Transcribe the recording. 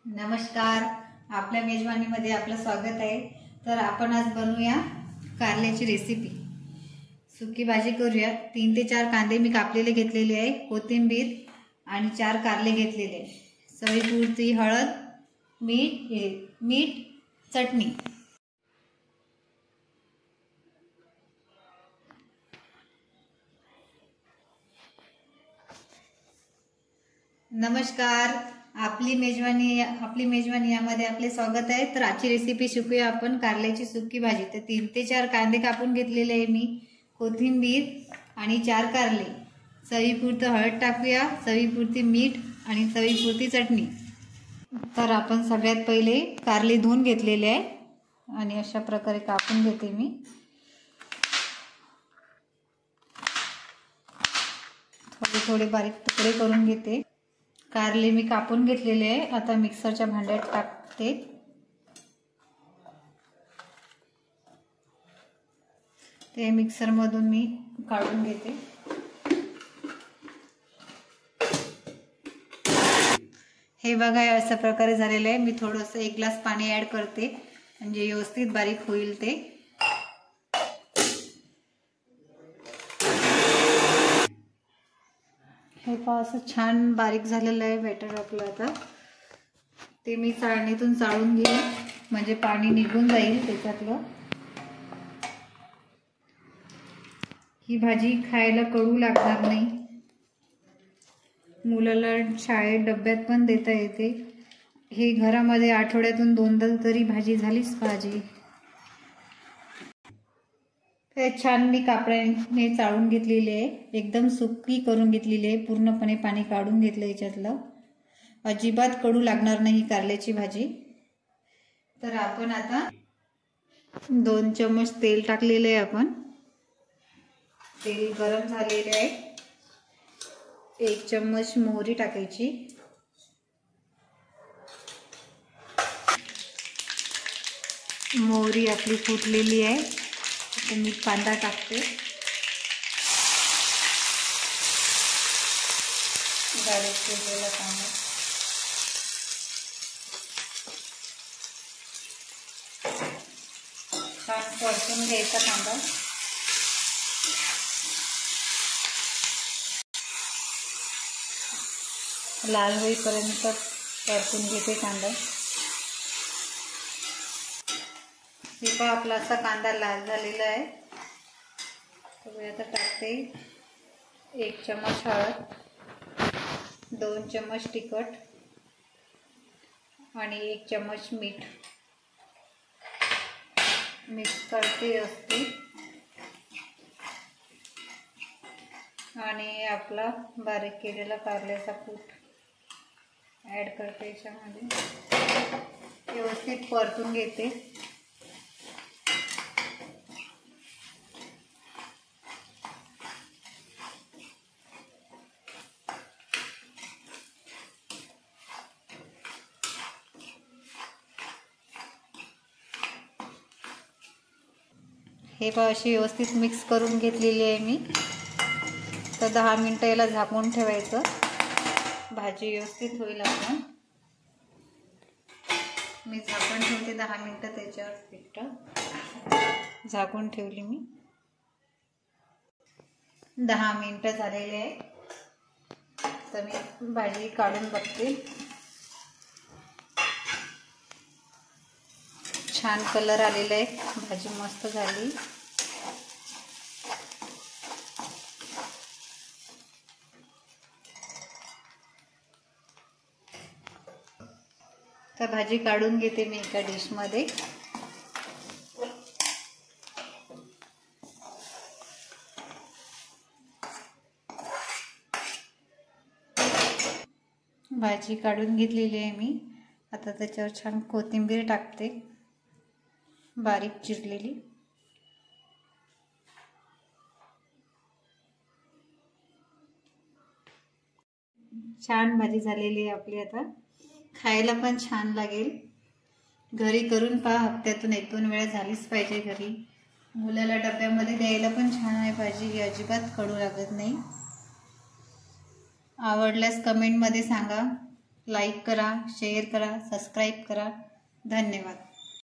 नमस्कार, आपल्या मेजवानीमध्ये आपलं स्वागत आहे। तर आपण आज बनवूया कारल्याची रेसिपी। सुकी भाजी करूया। 3 ते 4 कांदे मी कापलेले घेतलेले आहे, कोथिंबीर आणि 4 कारले घेतलेले आहे। चवीपुरती हळद, मीठ, चटणी। नमस्कार, आपली मेजवानी यामध्ये आपले स्वागत आहे। तर आजची रेसिपी शिकूया आपण कारल्याची सुकी भाजी। तर 3 ते 4 कांदे कापून घेतलेले आहे मी, कोथिंबीर आणि 4 कारले। चवीपुरती हळद टाकूया, चवीपुरती मीठ आणि चवीपुरती चटणी। तर आपण सगळ्यात पहिले कारले धुवून घेतलेले आहे आणि अशा प्रकारे कापून घेते मी। थोडे बारीक तुकडे करून घेते। कारले मी कापून घेतलेले आहे। आता मिक्सरच्या भांड्यात टाकते। ते मिक्सर मधून मी काढून घेते। हे बघा, अशा प्रकारे झालेले आहे। मी थोडंसं 1 ग्लास पाणी ऍड करते, म्हणजे व्यवस्थित बारीक होईल ते। हे पहा, असं छान बारीक झालेलं आहे बॅटर आपलं। आता ते मी चाळणीतून चाळून घेईन, म्हणजे पाणी निघून जाईल त्याच्यातलं। ही भाजी खायला कडू लागणार नाही, मुलाला शाळेत डब्यात पण देता येते। हे घरामध्ये आठवड्यातून 2दा तरी भाजी झालीच पाहिजे। हे छान मी कापडाने चाळून घेतलेली आहे, एकदम सुकी करून घेतलेली आहे, पूर्णपणे पाणी काढून घेतलं याच्यातलं। अजिबात कडू लागणार नाही कारल्याची भाजी। तर आपण आता 2 चम्मच तेल टाकलेले आहे आपण। तेल गरम झालेले आहे। 1 चम्मच मोहरी टाकायची। मोहरी आपली फुटलेली आहे, तर मी कांदा टाकते। बारीक केलेला कांदा छान परतून घ्यायचा कांदा। लाल होईपर्यंत परतून घेते कांदा। हे पहा, आपला असा कांदा लाल झालेला आहे। तर मी आता टाकते 1 चम्मच हळद, 2 चम्मच तिखट आणि 1 चम्मच मीठ। मिक्स करते असते आणि आपला बारीक केलेला कारल्याचा कूट ऍड करते याच्यामध्ये। व्यवस्थित परतून घेते। हे पहा, अशी व्यवस्थित मिक्स करून घेतलेली आहे मी। तर 10 मिनिटं याला झाकून ठेवायचं, भाजी व्यवस्थित होईल आपण। मी झाकून ठेवते 10 मिनिटं, त्याच्यावर पीठ झाकून ठेवली मी। 10 मिनिटं झालेले आहे। तर मी भाजी काढून बघते। छान कलर आलेला आहे, भाजी मस्त झाली। तर भाजी काढून घेते मी एका डिश मध्ये। भाजी काढून घेतलेली आहे मी। आता त्याच्यावर छान कोथिंबीर टाकते, बारीक चिरलेली। छान भाजी झालेली आहे आपली। आता खायला पण छान लागेल। घरी करून पहा, हप्त्यातून 1-2 वेळा झालीच पाहिजे घरी। मुलाला डब्यामध्ये द्यायला पण छान आहे भाजी, ही अजिबात कडू लागत नाही। आवडल्यास कमेंटमध्ये सांगा। लाईक करा, शेअर करा, सबस्क्राईब करा. धन्यवाद.